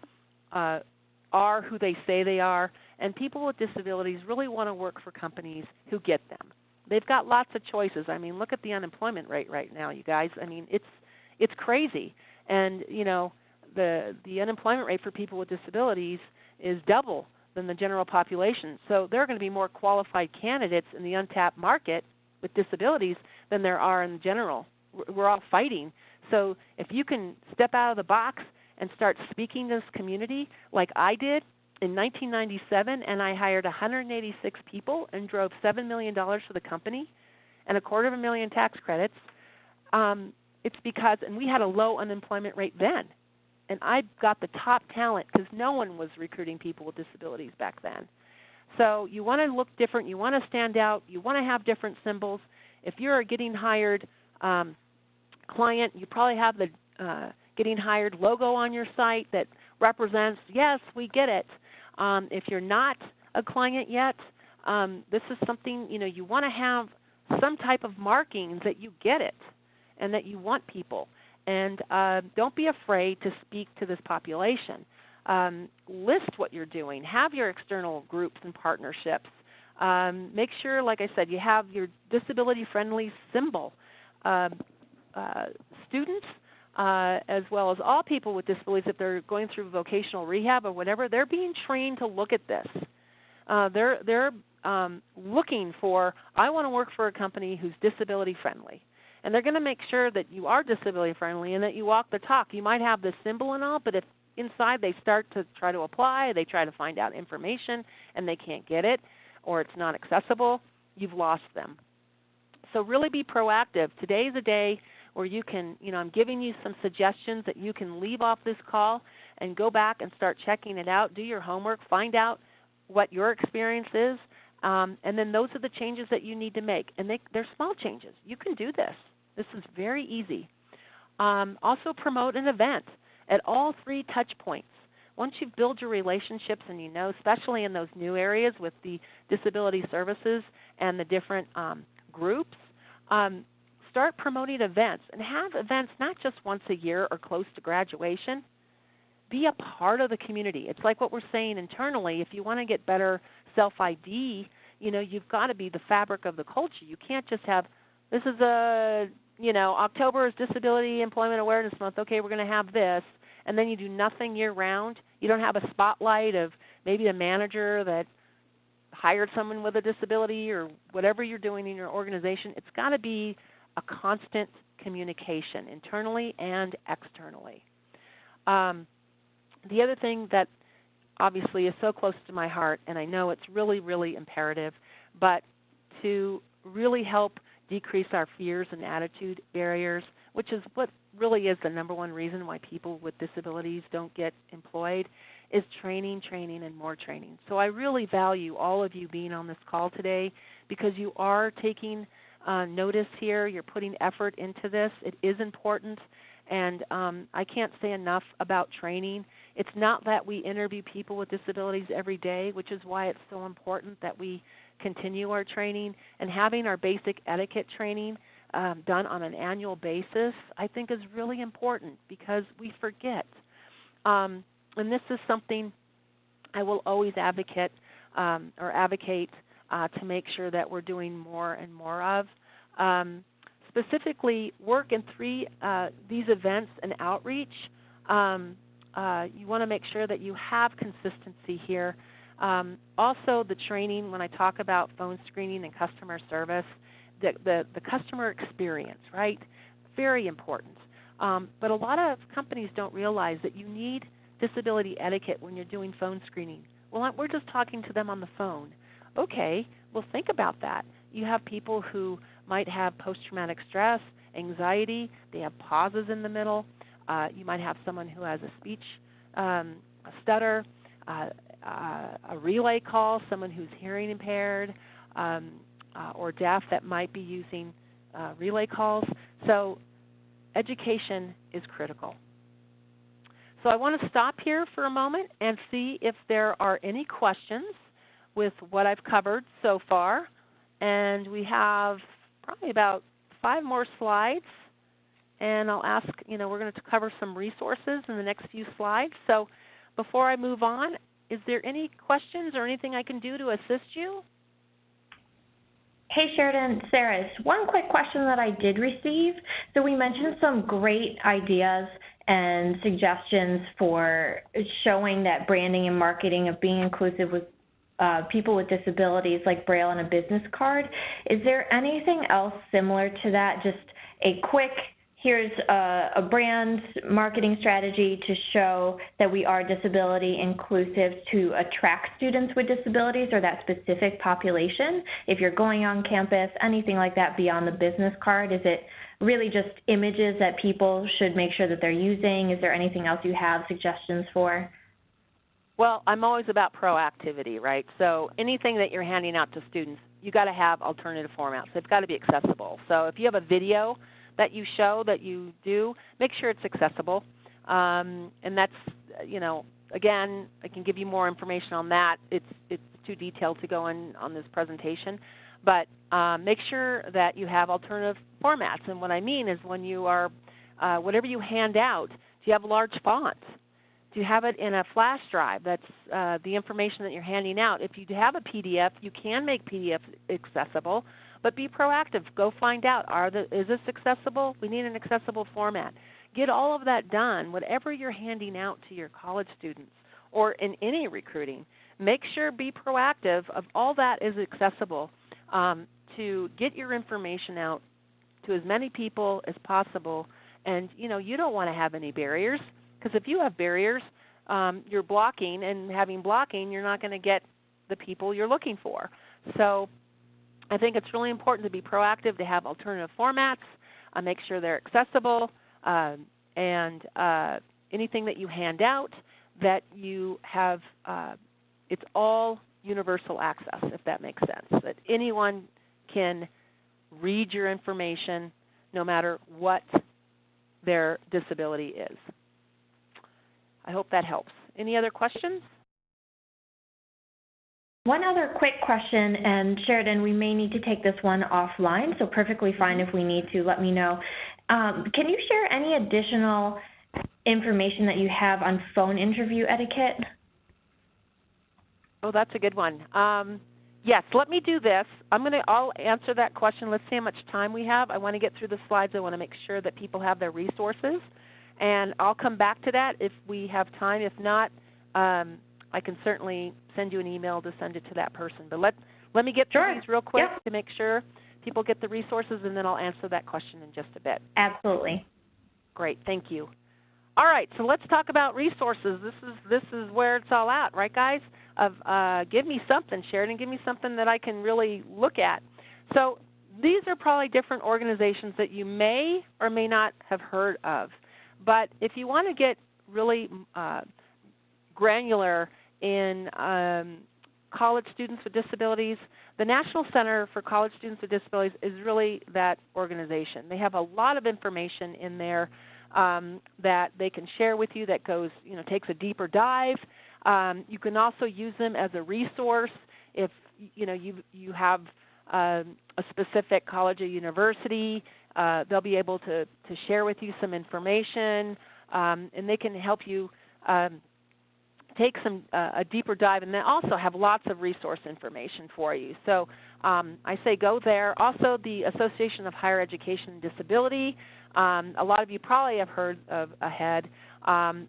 are who they say they are. And people with disabilities really want to work for companies who get them. They've got lots of choices. I mean, look at the unemployment rate right now, you guys. I mean, it's crazy. And, you know, the unemployment rate for people with disabilities is double than the general population. So there are going to be more qualified candidates in the untapped market with disabilities than there are in general. We're all fighting. So if you can step out of the box and start speaking to this community like I did in 1997, and I hired 186 people and drove $7 million for the company and $250,000 tax credits, it's because, and we had a low unemployment rate then, and I got the top talent because no one was recruiting people with disabilities back then. So you want to look different. You want to stand out. You want to have different symbols. If you're a getting hired client, you probably have the getting hired logo on your site that represents, yes, we get it. If you're not a client yet, this is something, you know, you want to have some type of markings that you get it. and that you want people. And don't be afraid to speak to this population. List what you're doing. Have your external groups and partnerships. Make sure, like I said, you have your disability-friendly symbol. Students, as well as all people with disabilities, if they're going through vocational rehab or whatever, they're being trained to look at this. They're looking for, I want to work for a company who's disability-friendly. And they're going to make sure that you are disability-friendly and that you walk the talk. You might have the symbol and all, but if inside they start to try to apply, they try to find out information, and they can't get it, or it's not accessible, you've lost them. So really be proactive. Today's a day where you can, I'm giving you some suggestions that you can leave off this call and go back and start checking it out, do your homework, find out what your experience is, and then those are the changes that you need to make. And they're small changes. You can do this. This is very easy. Also promote an event at all 3 touch points. Once you build your relationships and especially in those new areas with the disability services and the different groups, start promoting events. And have events not just once a year or close to graduation. Be a part of the community. It's like what we're saying internally. If you want to get better self-ID, you've got to be the fabric of the culture. You can't just have, this is October is Disability Employment Awareness Month. Okay, we're going to have this. And then you do nothing year-round. You don't have a spotlight of maybe a manager that hired someone with a disability or whatever you're doing in your organization. It's got to be a constant communication internally and externally. The other thing that obviously is so close to my heart, and I know it's really, really imperative, but to really help decrease our fears and attitude barriers, which is what really is the number one reason why people with disabilities don't get employed, is training, and more training. So I really value all of you being on this call today because you are taking notice here. You're putting effort into this. It is important, and I can't say enough about training. It's not that we interview people with disabilities every day, which is why it's so important that we continue our training, and having our basic etiquette training done on an annual basis, I think is really important because we forget. And this is something I will always advocate to make sure that we're doing more and more of. Specifically, work in these events and outreach. You want to make sure that you have consistency here. Also, the training, when I talk about phone screening and customer service, the customer experience, right? Very important. But a lot of companies don't realize that you need disability etiquette when you're doing phone screening. Well, we're just talking to them on the phone. Okay, well, think about that. You have people who might have post-traumatic stress, anxiety. They have pauses in the middle. You might have someone who has a speech a stutter, a relay call, someone who's hearing impaired or deaf that might be using relay calls. So education is critical. So I want to stop here for a moment and see if there are any questions with what I've covered so far. And we have probably about 5 more slides. And I'll ask, we're going to cover some resources in the next few slides. So before I move on, is there any questions or anything I can do to assist you? Hey, Sheridan, Sarah, one quick question that I did receive. So we mentioned some great ideas and suggestions for showing that branding and marketing of being inclusive with people with disabilities, like Braille and a business card. Is there anything else similar to that, just a quick, here's a brand marketing strategy to show that we are disability inclusive to attract students with disabilities or that specific population? If you're going on campus, anything like that beyond the business card, is it really just images that people should make sure that they're using? Is there anything else you have suggestions for? Well, I'm always about proactivity, right? So anything that you're handing out to students, you got to have alternative formats. They've got to be accessible. So if you have a video that you show, that you do, make sure it's accessible. And that's, again, I can give you more information on that. It's too detailed to go on this presentation. But make sure that you have alternative formats. And what I mean is when you are, whatever you hand out, do you have large fonts? Do you have it in a flash drive? That's the information that you're handing out. If you have a PDF, you can make PDFs accessible, but be proactive. Go find out, is this accessible? We need an accessible format. Get all of that done, whatever you're handing out to your college students or in any recruiting. Make sure, be proactive of all that is accessible to get your information out to as many people as possible. And, you don't want to have any barriers, because if you have barriers, you're blocking, and having blocking, you're not going to get the people you're looking for. So I think it's really important to be proactive, to have alternative formats, make sure they're accessible, and anything that you hand out, that you have, it's all universal access, if that makes sense, that anyone can read your information no matter what their disability is. I hope that helps. Any other questions? One other quick question, and Sheridan, we may need to take this one offline, so perfectly fine if we need to, let me know. Can you share any additional information that you have on phone interview etiquette? Oh, that's a good one. Yes, let me do this. I'll answer that question. Let's see how much time we have. I want to get through the slides. I want to make sure that people have their resources, and I'll come back to that if we have time. If not, I can certainly send you an email to send it to that person. But let me get through these real quick to make sure people get the resources, and then I'll answer that question in just a bit. Absolutely. Great, thank you. All right, so let's talk about resources. This is where it's all at, right, guys? Give me something, Sheridan. Give me something that I can really look at. So these are probably different organizations that you may or may not have heard of. But if you want to get really granular in college students with disabilities, the National Center for College Students with Disabilities is really that organization. They have a lot of information in there that they can share with you that goes, takes a deeper dive. You can also use them as a resource if you have a specific college or university. They'll be able to share with you some information, and they can help you take a deeper dive, and they also have lots of resource information for you. So I say go there. Also, the Association of Higher Education and Disability, a lot of you probably have heard of AHEAD.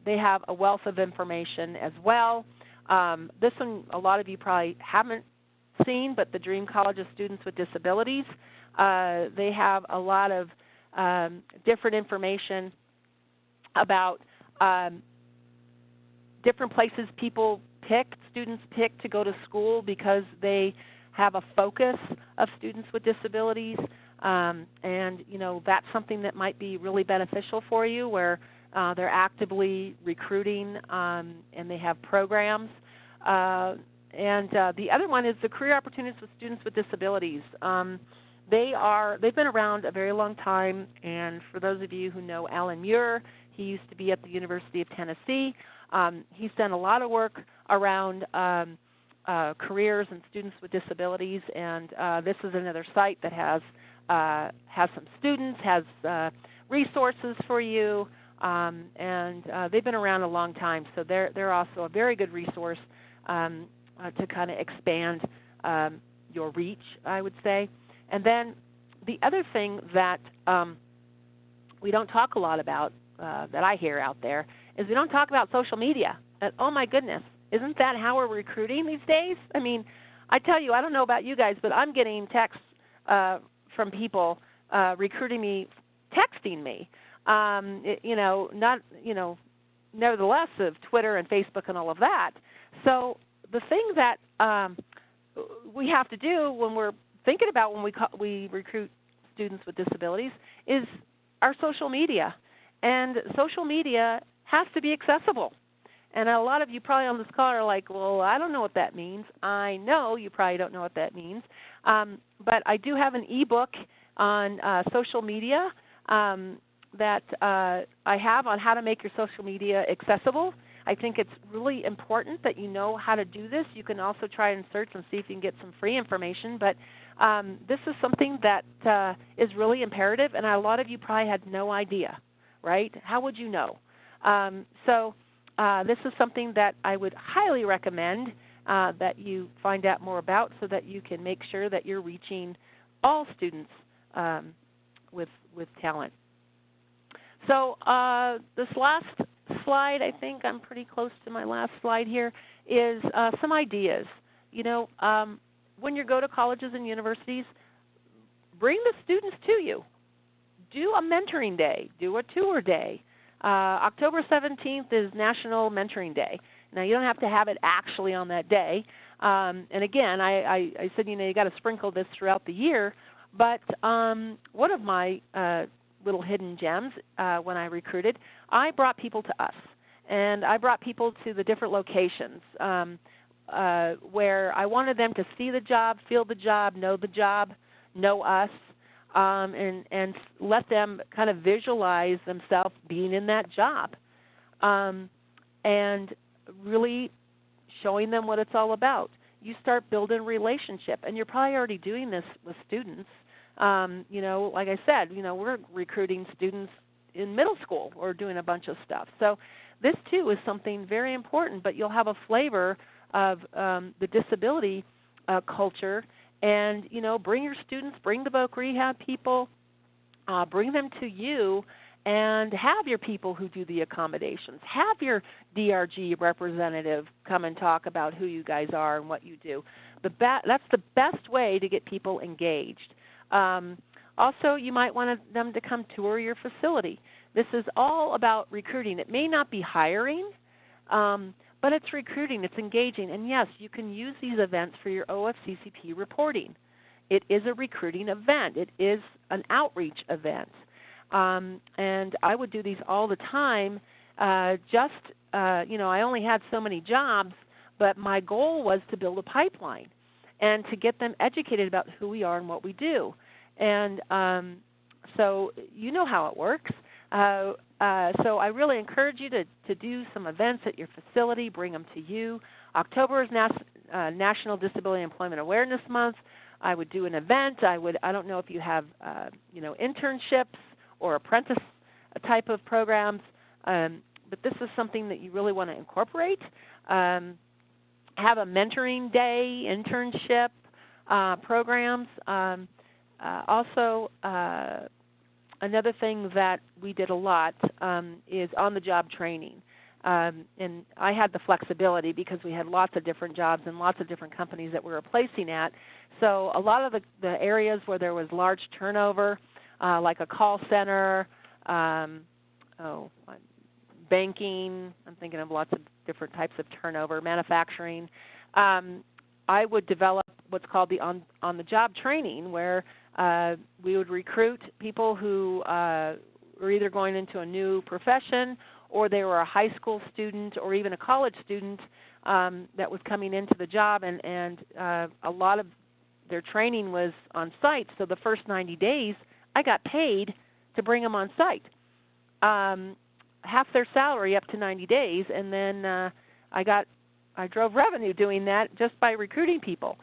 They have a wealth of information as well. This one a lot of you probably haven't seen, but the Dream College of Students with Disabilities, they have a lot of different information about different places students pick to go to school because they have a focus of students with disabilities, and that's something that might be really beneficial for you, where they're actively recruiting and they have programs. And the other one is the Career Opportunities with Students with Disabilities. They've been around a very long time, and for those of you who know Alan Muir, he used to be at the University of Tennessee. He's done a lot of work around careers and students with disabilities, and this is another site that has some students, has resources for you, and they've been around a long time, so they're also a very good resource to kind of expand your reach, I would say. And then the other thing that we don't talk a lot about, that I hear out there, is we don't talk about social media. And, oh my goodness, isn't that how we're recruiting these days? I mean, I tell you, I don't know about you guys, but I'm getting texts from people recruiting me, texting me. Nevertheless of Twitter and Facebook and all of that. So the thing that we have to do when we're thinking about when we recruit students with disabilities is our social media. And social media has to be accessible. And a lot of you probably on this call are like, well, I don't know what that means. I know you probably don't know what that means. But I do have an e-book on social media that I have on how to make your social media accessible. I think it's really important that you know how to do this. You can also try and search and see if you can get some free information, but this is something that is really imperative, and a lot of you probably had no idea, right? How would you know? So this is something that I would highly recommend that you find out more about so that you can make sure that you're reaching all students with talent. So this last slide, I think I'm pretty close to my last slide here, is some ideas. You know, when you go to colleges and universities, bring the students to you. Do a mentoring day. Do a tour day. October 17th is National Mentoring Day. Now, you don't have to have it actually on that day. And again, I said, you know, you got to sprinkle this throughout the year. But one of my little hidden gems when I recruited, I brought people to us. And I brought people to the different locations where I wanted them to see the job, feel the job, know us, and let them kind of visualize themselves being in that job. And really showing them what it's all about. You start building a relationship, and you're probably already doing this with students. You know, like I said, you know, we're recruiting students in middle school or doing a bunch of stuff. So this, too, is something very important, but you'll have a flavor of the disability culture. And, you know, bring your students, bring the voc rehab people, bring them to you, and have your people who do the accommodations. Have your DRG representative come and talk about who you guys are and what you do. That's the best way to get people engaged. Also, you might want them to come tour your facility. This is all about recruiting. It may not be hiring, but it's recruiting. It's engaging. And, yes, you can use these events for your OFCCP reporting. It is a recruiting event. It is an outreach event. And I would do these all the time. You know, I only had so many jobs, but my goal was to build a pipeline and to get them educated about who we are and what we do. And so you know how it works. So I really encourage you to do some events at your facility, bring them to you. October is National Disability Employment Awareness Month. I would do an event. I don't know if you have you know, internships or apprentice type of programs, but this is something that you really want to incorporate. Have a mentoring day, internship programs. Also, another thing that we did a lot is on-the-job training. And I had the flexibility because we had lots of different jobs and lots of different companies that we were placing at. So a lot of the areas where there was large turnover, like a call center, banking, I'm thinking of lots of different types of turnover, manufacturing, I would develop what's called the on-the-job training, where we would recruit people who were either going into a new profession or they were a high school student or even a college student that was coming into the job, and a lot of their training was on site. So the first 90 days, I got paid to bring them on site. Half their salary up to 90 days, and then I drove revenue doing that just by recruiting people.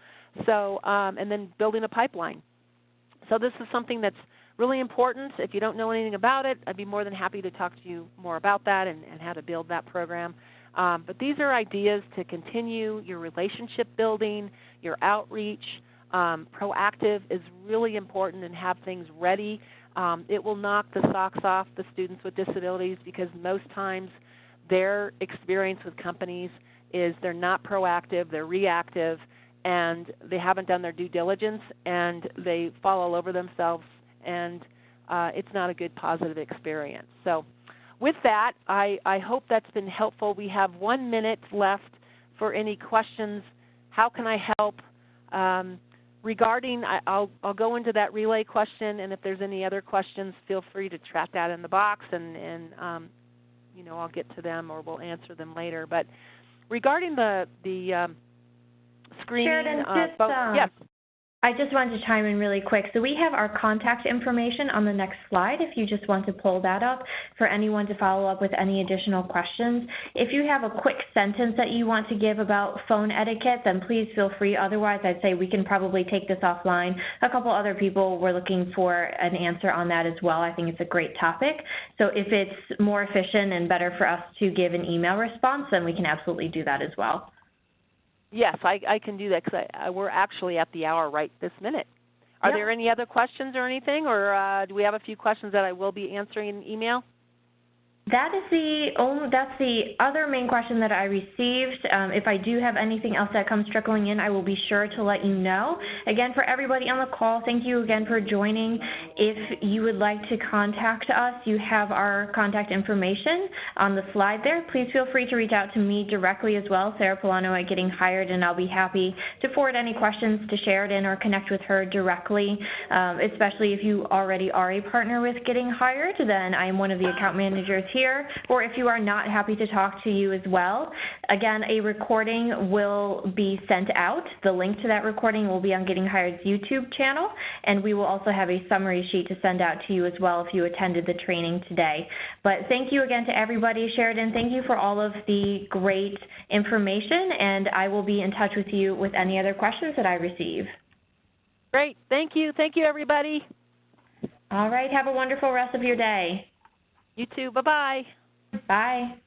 So and then building a pipeline. So this is something that's really important. If you don't know anything about it, I'd be more than happy to talk to you more about that and how to build that program. But these are ideas to continue your relationship building, your outreach. Proactive is really important, and have things ready. It will knock the socks off the students with disabilities, because most times their experience with companies is they're not proactive, they're reactive, and they haven't done their due diligence, and they fall all over themselves, and it's not a good positive experience. So with that, I hope that's been helpful. We have 1 minute left for any questions. How can I help? Regarding, I'll go into that relay question, and if there's any other questions, feel free to track that in the box, and you know, I'll get to them or we'll answer them later. But regarding the screening, Sheridan, yes. I just wanted to chime in really quick. So we have our contact information on the next slide if you just want to pull that up for anyone to follow up with any additional questions. If you have a quick sentence that you want to give about phone etiquette, then please feel free. Otherwise, I'd say we can probably take this offline. A couple other people were looking for an answer on that as well. I think it's a great topic. So if it's more efficient and better for us to give an email response, then we can absolutely do that as well. Yes, I can do that because we're actually at the hour right this minute. Are there any other questions or anything, or do we have a few questions that I will be answering in email? That's the other main question that I received. If I do have anything else that comes trickling in, I will be sure to let you know. Again, for everybody on the call, thank you again for joining. If you would like to contact us, you have our contact information on the slide there. Please feel free to reach out to me directly as well, Sarah Polano at Getting Hired, and I'll be happy to forward any questions to Sheridan or connect with her directly, especially if you already are a partner with Getting Hired, then I am one of the account managers here, or if you are not, happy to talk to you as well. Again, a recording will be sent out. The link to that recording will be on Getting Hired's YouTube channel, and we will also have a summary sheet to send out to you as well if you attended the training today. But thank you again to everybody. Sheridan, thank you for all of the great information, and I will be in touch with you with any other questions that I receive. Great. Thank you. Thank you, everybody. All right. Have a wonderful rest of your day. You too. Bye-bye. Bye.